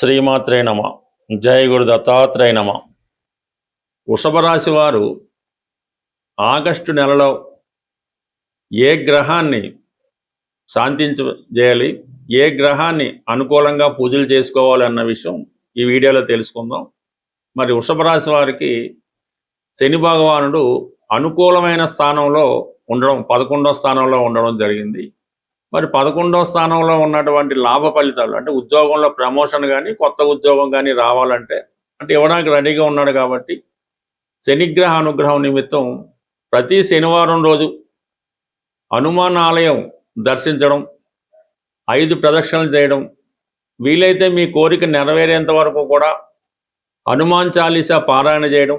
శ్రీమాత్రే నమ. జయ గురు దత్తాత్రేయ నమ. వృషభ రాశి వారు ఆగస్టు నెలలో ఏ గ్రహాన్ని శాంతించేయాలి, ఏ గ్రహాన్ని అనుకూలంగా పూజలు చేసుకోవాలి అన్న విషయం ఈ వీడియోలో తెలుసుకుందాం. మరి వృషభ రాశి వారికి శని భగవానుడు అనుకూలమైన స్థానంలో ఉండడం, 11వ స్థానంలో ఉండడం జరిగింది. మరి 11వ స్థానంలో ఉన్నటువంటి లాభ ఫలితాలు అంటే ఉద్యోగంలో ప్రమోషన్ కానీ కొత్త ఉద్యోగం కానీ రావాలంటే అంటే ఇవ్వడానికి రెడీగా ఉన్నాడు. కాబట్టి శనిగ్రహ అనుగ్రహం నిమిత్తం ప్రతి శనివారం రోజు హనుమాన్ ఆలయం దర్శించడం, 5 ప్రదక్షిణలు చేయడం, వీలైతే మీ కోరిక నెరవేరేంత వరకు కూడా హనుమాన్ చాలీసా పారాయణ చేయడం,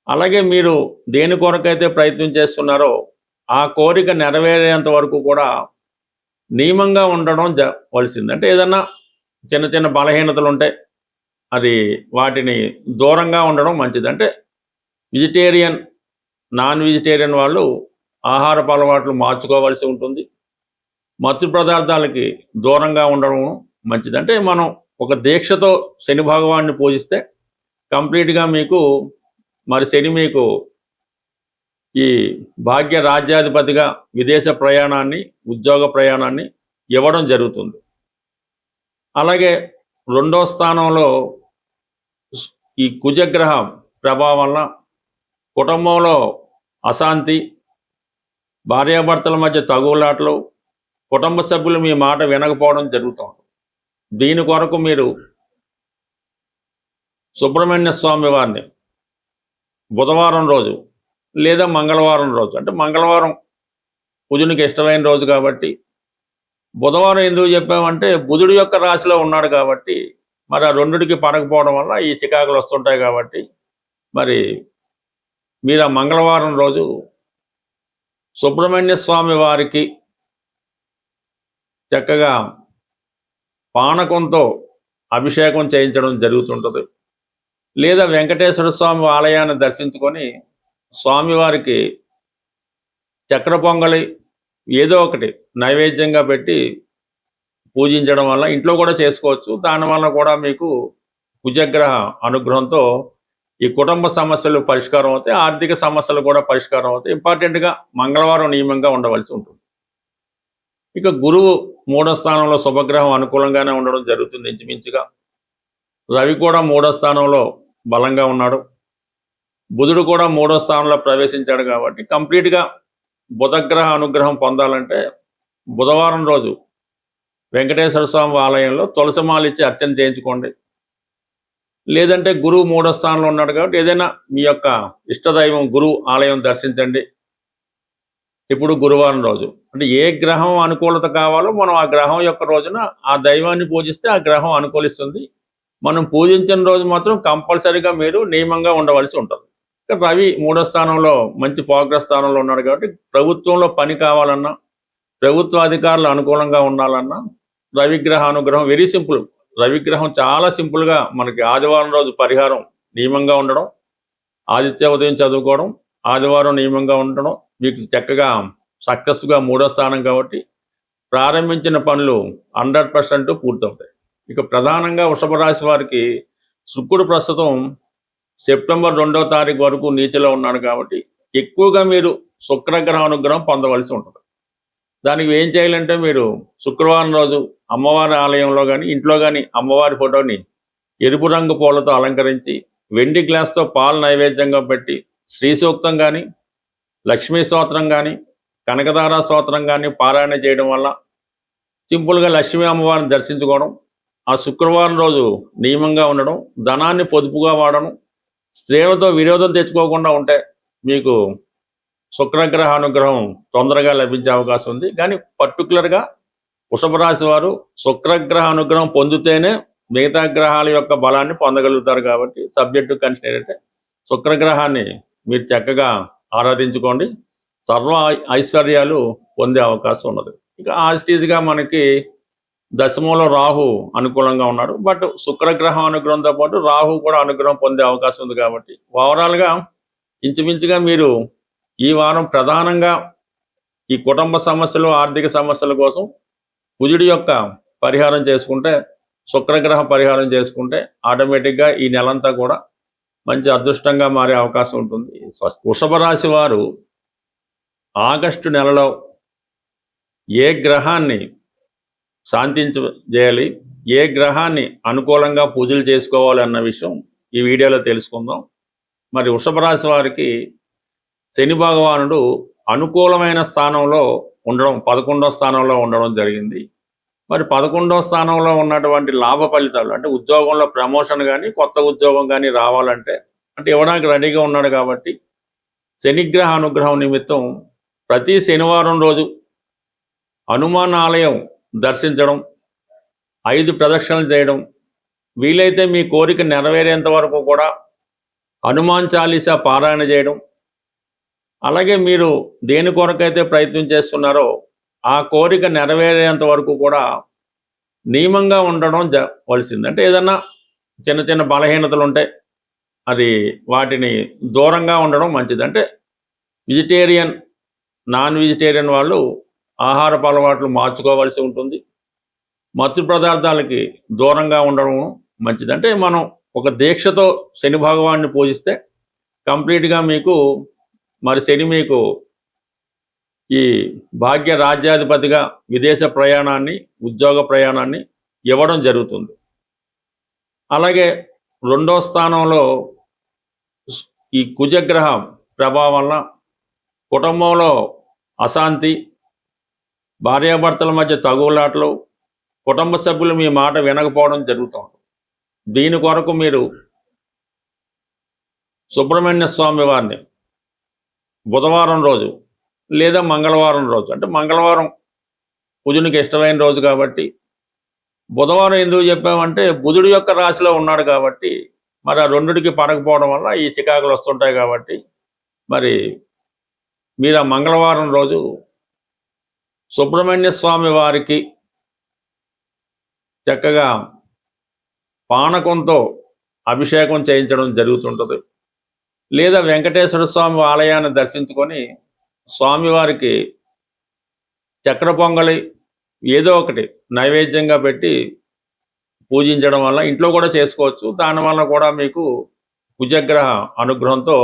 అలాగే మీరు దేని కొరకైతే ప్రయత్నం చేస్తున్నారో ఆ కోరిక నెరవేరేంత వరకు కూడా నియమంగా ఉండడం వలసింది. అంటే ఏదన్నా చిన్న చిన్న బలహీనతలు ఉంటే అది వాటిని దూరంగా ఉండడం మంచిది. అంటే వెజిటేరియన్, నాన్ వెజిటేరియన్ వాళ్ళు ఆహారపు అలవాట్లు మార్చుకోవాల్సి ఉంటుంది. మత్తు పదార్థాలకి దూరంగా ఉండడం మంచిది. అంటే మనం ఒక దీక్షతో శని భగవాన్ని పూజిస్తే కంప్లీట్గా మీకు మరి శని మీకు ఈ భాగ్య రాజ్యాధిపతిగా విదేశ ప్రయాణాన్ని, ఉద్యోగ ప్రయాణాన్ని ఇవ్వడం జరుగుతుంది. అలాగే 2వ స్థానంలో ఈ కుజగ్రహ ప్రభావం వల్ల కుటుంబంలో అశాంతి, భార్యాభర్తల మధ్య తగులాటలు, కుటుంబ సభ్యులు మీ మాట వినకపోవడం జరుగుతుంది. దీని కొరకు మీరు సుబ్రహ్మణ్య స్వామి వారిని బుధవారం రోజు లేదా మంగళవారం రోజు, అంటే మంగళవారం కుజునికి ఇష్టమైన రోజు కాబట్టి, బుధవారం ఎందుకు చెప్పామంటే బుధుడి యొక్క రాశిలో ఉన్నాడు కాబట్టి మరి ఆ రెండుకి పడకపోవడం వల్ల ఈ చికాకులు వస్తుంటాయి. కాబట్టి మరి మీరు ఆ మంగళవారం రోజు సుబ్రహ్మణ్య స్వామి వారికి చక్కగా పానకంతో అభిషేకం చేయించడం జరుగుతుంటుంది. లేదా వెంకటేశ్వర స్వామి ఆలయాన్ని దర్శించుకొని స్వామివారికి చక్ర పొంగలి ఏదో ఒకటి నైవేద్యంగా పెట్టి పూజించడం వల్ల ఇంట్లో కూడా చేసుకోవచ్చు. దానివల్ల కూడా మీకు కుజగ్రహ అనుగ్రహంతో ఈ కుటుంబ సమస్యలు పరిష్కారం అవుతాయి, ఆర్థిక సమస్యలు కూడా పరిష్కారం అవుతాయి. ఇంపార్టెంట్గా మంగళవారం నియమంగా ఉండవలసి ఉంటుంది. ఇక గురువు 3వ స్థానంలో శుభగ్రహం అనుకూలంగానే ఉండడం జరుగుతుంది ఇంచుమించుగా. రవి కూడా 3వ స్థానంలో బలంగా ఉన్నాడు. బుధుడు కూడా 3వ స్థానంలో ప్రవేశించాడు. కాబట్టి కంప్లీట్గా బుధగ్రహ అనుగ్రహం పొందాలంటే బుధవారం రోజు వెంకటేశ్వర స్వామి ఆలయంలో తులసిమాల ఇచ్చి అర్చన చేయించుకోండి. లేదంటే గురువు 3వ స్థానంలో ఉన్నాడు కాబట్టి ఏదైనా మీ యొక్క ఇష్టదైవం గురువు ఆలయం దర్శించండి. ఇప్పుడు గురువారం రోజు అంటే ఏ గ్రహం అనుకూలత కావాలో మనం ఆ గ్రహం యొక్క రోజున ఆ దైవాన్ని పూజిస్తే ఆ గ్రహం అనుకూలిస్తుంది. మనం పూజించిన రోజు మాత్రం కంపల్సరీగా మీరు నియమంగా ఉండవలసి ఉంటుంది. రవి 3వ స్థానంలో మంచి ప్రోగ్రెస్ స్థానంలో ఉన్నాడు కాబట్టి ప్రభుత్వంలో పని కావాలన్నా, ప్రభుత్వ అధికారులు అనుకూలంగా ఉండాలన్నా రవిగ్రహ అనుగ్రహం వెరీ సింపుల్. రవిగ్రహం చాలా సింపుల్గా మనకి ఆదివారం రోజు పరిహారం నియమంగా ఉండడం, ఆదిత్య ఉదయం చదువుకోవడం, ఆదివారం నియమంగా ఉండడం మీకు చక్కగా సక్సెస్గా 3వ స్థానం కాబట్టి ప్రారంభించిన పనులు 100% పూర్తవుతాయి. ఇక ప్రధానంగా వృషభ రాశి వారికి శుక్రుడు ప్రస్తుతం సెప్టెంబర్ 2వ తారీఖు వరకు నీతిలో ఉన్నాడు. కాబట్టి ఎక్కువగా మీరు శుక్రగ్రహ అనుగ్రహం పొందవలసి ఉంటుంది. దానికి ఏం చేయాలంటే మీరు శుక్రవారం రోజు అమ్మవారి ఆలయంలో కానీ ఇంట్లో కానీ అమ్మవారి ఫోటోని ఎరుపు రంగు పూలతో అలంకరించి వెండి గ్లాస్తో పాలు నైవేద్యంగా పెట్టి శ్రీ సూక్తం కానీ, లక్ష్మీ స్తోత్రం కానీ, కనకదార స్తోత్రం కానీ పారాయణ చేయడం వల్ల సింపుల్గా లక్ష్మీ అమ్మవారిని దర్శించుకోవడం, ఆ శుక్రవారం రోజు నియమంగా ఉండడం, ధనాన్ని పొదుపుగా వాడడం, స్త్రీలతో విరోధం తెచ్చుకోకుండా ఉంటే మీకు శుక్రగ్రహ అనుగ్రహం తొందరగా లభించే అవకాశం ఉంది. కానీ పర్టికులర్గా వృషభ రాశి వారు శుక్రగ్రహ అనుగ్రహం పొందితేనే మిగతా గ్రహాల యొక్క బలాన్ని పొందగలుగుతారు. కాబట్టి సబ్జెక్టు కన్సిడర్ అయితే శుక్రగ్రహాన్ని మీరు చక్కగా ఆరాధించుకోండి, సర్వ ఐశ్వర్యాలు పొందే అవకాశం ఉన్నది. ఇక ఆస్టీజ్గా మనకి దశమంలో రాహు అనుకూలంగా ఉన్నాడు. బట్ శుక్రగ్రహం అనుగ్రహంతో పాటు రాహు కూడా అనుగ్రహం పొందే అవకాశం ఉంది. కాబట్టి ఓవరాల్గా ఇంచుమించుగా మీరు ఈ వారం ప్రధానంగా ఈ కుటుంబ సమస్యలు, ఆర్థిక సమస్యల కోసం కుజుడి యొక్క పరిహారం చేసుకుంటే శుక్రగ్రహ పరిహారం చేసుకుంటే ఆటోమేటిక్గా ఈ నెలంతా కూడా మంచి అదృష్టంగా మారే అవకాశం ఉంటుంది. వృషభ రాశి వారు ఆగస్టు నెలలో ఏ గ్రహాన్ని శాంతించేయాలి, ఏ గ్రహాన్ని అనుకూలంగా పూజలు చేసుకోవాలి అన్న విషయం ఈ వీడియోలో తెలుసుకుందాం. మరి వృషభ రాశి వారికి శని భగవానుడు అనుకూలమైన స్థానంలో ఉండడం, 11వ స్థానంలో ఉండడం జరిగింది. మరి 11వ స్థానంలో ఉన్నటువంటి లాభ ఫలితాలు అంటే ఉద్యోగంలో ప్రమోషన్ కానీ కొత్త ఉద్యోగం కానీ రావాలంటే అంటే ఇవ్వడానికి రెడీగా ఉన్నాడు. కాబట్టి శనిగ్రహ అనుగ్రహం నిమిత్తం ప్రతి శనివారం రోజు హనుమాన్ ఆలయం దర్శించడం, 5 ప్రదక్షిణలు చేయడం, వీలైతే మీ కోరిక నెరవేరేంత వరకు కూడా హనుమాన్ చాలీసా పారాయణ చేయడం, అలాగే మీరు దేని కొరకైతే ప్రయత్నం చేస్తున్నారో ఆ కోరిక నెరవేరేంత వరకు కూడా నియమంగా ఉండడం వలసింది. అంటే ఏదన్నా చిన్న చిన్న బలహీనతలు ఉంటే అది వాటిని దూరంగా ఉండడం మంచిది. అంటే వెజిటేరియన్, నాన్ వెజిటేరియన్ వాళ్ళు ఆహారపు అలవాట్లు మార్చుకోవాల్సి ఉంటుంది. మత్తు పదార్థాలకి దూరంగా ఉండడం మంచిది. అంటే మనం ఒక దీక్షతో శని భగవాన్ని పూజిస్తే కంప్లీట్గా మీకు మరి శని మీకు ఈ భాగ్య రాజ్యాధిపతిగా విదేశ ప్రయాణాన్ని, ఉద్యోగ ప్రయాణాన్ని ఇవ్వడం జరుగుతుంది. అలాగే 2వ స్థానంలో ఈ కుజగ్రహ ప్రభావం వల్ల కుటుంబంలో అశాంతి, భార్యాభర్తల మధ్య తగువులాటలు, కుటుంబ సభ్యులు మీ మాట వినకపోవడం జరుగుతుంది. దీని కొరకు మీరు సుబ్రహ్మణ్య స్వామి వారిని బుధవారం రోజు లేదా మంగళవారం రోజు, అంటే మంగళవారం కుజునికి ఇష్టమైన రోజు కాబట్టి, బుధవారం ఎందుకు చెప్పామంటే బుధుడి యొక్క రాశిలో ఉన్నాడు కాబట్టి మరి ఆ రెండుడికి పడకపోవడం వల్ల ఈ చికాకులు వస్తుంటాయి. కాబట్టి మరి మీరు ఆ మంగళవారం రోజు సుబ్రహ్మణ్య స్వామి వారికి చక్కగా పానకంతో అభిషేకం చేయించడం జరుగుతుంటుంది. లేదా వెంకటేశ్వర స్వామి ఆలయాన్ని దర్శించుకొని స్వామివారికి చక్ర పొంగలి ఏదో ఒకటి నైవేద్యంగా పెట్టి పూజించడం వల్ల ఇంట్లో కూడా చేసుకోవచ్చు. దానివల్ల కూడా మీకు కుజగ్రహ అనుగ్రహంతో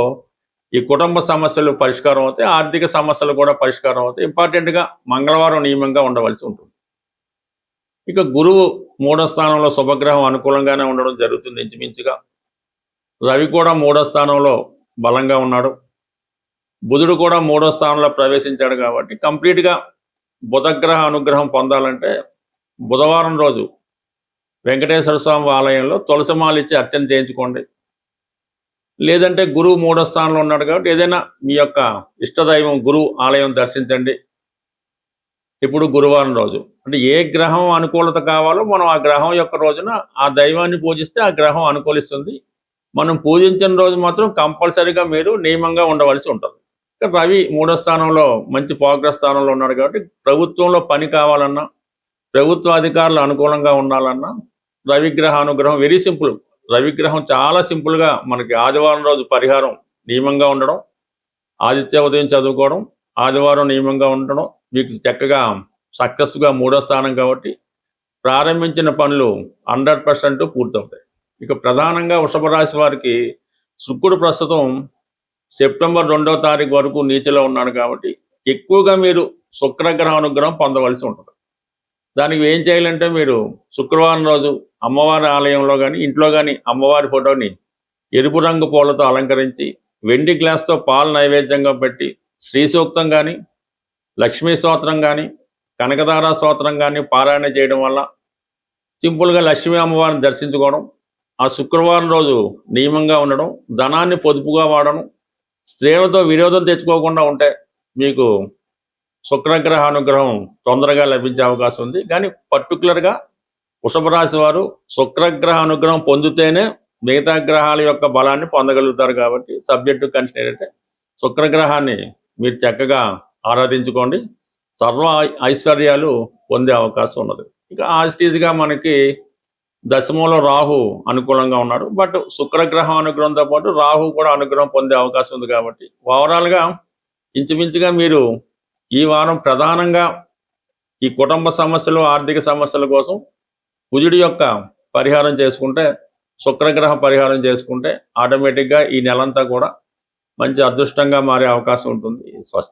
ఈ కుటుంబ సమస్యలు పరిష్కారం అవుతాయి, ఆర్థిక సమస్యలు కూడా పరిష్కారం అవుతాయి. ఇంపార్టెంట్గా మంగళవారం నియమంగా ఉండవలసి ఉంటుంది. ఇక గురువు 3వ స్థానంలో శుభగ్రహం అనుకూలంగానే ఉండడం జరుగుతుంది ఇంచుమించుగా. రవి కూడా 3వ స్థానంలో బలంగా ఉన్నాడు. బుధుడు కూడా 3వ స్థానంలో ప్రవేశించాడు. కాబట్టి కంప్లీట్గా బుధగ్రహ అనుగ్రహం పొందాలంటే బుధవారం రోజు వెంకటేశ్వర స్వామి ఆలయంలో తులసిమాల ఇచ్చి అర్చన చేయించుకోండి. లేదంటే గురువు 3వ స్థానంలో ఉన్నాడు కాబట్టి ఏదైనా మీ యొక్క ఇష్టదైవం గురువు ఆలయం దర్శించండి. ఇప్పుడు గురువారం రోజు అంటే ఏ గ్రహం అనుకూలత కావాలో మనం ఆ గ్రహం యొక్క రోజున ఆ దైవాన్ని పూజిస్తే ఆ గ్రహం అనుకూలిస్తుంది. మనం పూజించిన రోజు మాత్రం కంపల్సరీగా మీరు నియమంగా ఉండవలసి ఉంటుంది. రవి 3వ స్థానంలో మంచి ప్రోగ్రెస్ స్థానంలో ఉన్నాడు కాబట్టి ప్రభుత్వంలో పని కావాలన్నా, ప్రభుత్వ అధికారులు అనుకూలంగా ఉండాలన్నా రవిగ్రహ అనుగ్రహం వెరీ సింపుల్. రవిగ్రహం చాలా సింపుల్గా మనకి ఆదివారం రోజు పరిహారం నియమంగా ఉండడం, ఆదిత్య ఉదయం చదువుకోవడం, ఆదివారం నియమంగా ఉండడం మీకు చక్కగా సక్సెస్గా 3వ స్థానం కాబట్టి ప్రారంభించిన పనులు 100% పూర్తవుతాయి. ఇక ప్రధానంగా వృషభ రాశి వారికి శుక్రుడు ప్రస్తుతం సెప్టెంబర్ 2వ తారీఖు వరకు నీతిలో ఉన్నాడు. కాబట్టి ఎక్కువగా మీరు శుక్రగ్రహ అనుగ్రహం పొందవలసి ఉంటుంది. దానికి ఏం చేయాలంటే మీరు శుక్రవారం రోజు అమ్మవారి ఆలయంలో కానీ ఇంట్లో కానీ అమ్మవారి ఫోటోని ఎరుపు రంగు పూలతో అలంకరించి వెండి గ్లాస్తో పాలు నైవేద్యంగా పెట్టి శ్రీ సూక్తం కానీ, లక్ష్మీ స్తోత్రం కానీ, కనకదార స్తోత్రం కానీ పారాయణ చేయడం వల్ల సింపుల్గా లక్ష్మీ అమ్మవారిని దర్శించుకోవడం, ఆ శుక్రవారం రోజు నియమంగా ఉండడం, ధనాన్ని పొదుపుగా వాడడం, స్త్రీలతో విరోధం తెచ్చుకోకుండా ఉంటే మీకు శుక్రగ్రహ అనుగ్రహం తొందరగా లభించే అవకాశం ఉంది. కానీ పర్టికులర్గా వృషభ రాశి వారు శుక్రగ్రహ అనుగ్రహం పొందితేనే మిగతా గ్రహాల యొక్క బలాన్ని పొందగలుగుతారు. కాబట్టి సబ్జెక్టు కన్సిడర్ అయితే శుక్రగ్రహాన్ని మీరు చక్కగా ఆరాధించుకోండి, సర్వ ఐశ్వర్యాలు పొందే అవకాశం ఉన్నది. ఇక ఆస్టీజ్గా మనకి దశమంలో రాహు అనుకూలంగా ఉన్నాడు. బట్ శుక్రగ్రహం అనుగ్రహంతో పాటు రాహు కూడా అనుగ్రహం పొందే అవకాశం ఉంది. కాబట్టి ఓవరాల్గా ఇంచుమించుగా మీరు ఈ వారం ప్రధానంగా ఈ కుటుంబ సమస్యలు, ఆర్థిక సమస్యల కోసం కుజుడి యొక్క పరిహారం చేసుకుంటే, శుక్రగ్రహ పరిహారం చేసుకుంటే ఆటోమేటిక్గా ఈ నెలంతా కూడా మంచి అదృష్టంగా మారే అవకాశం ఉంటుంది. స్వస్తి.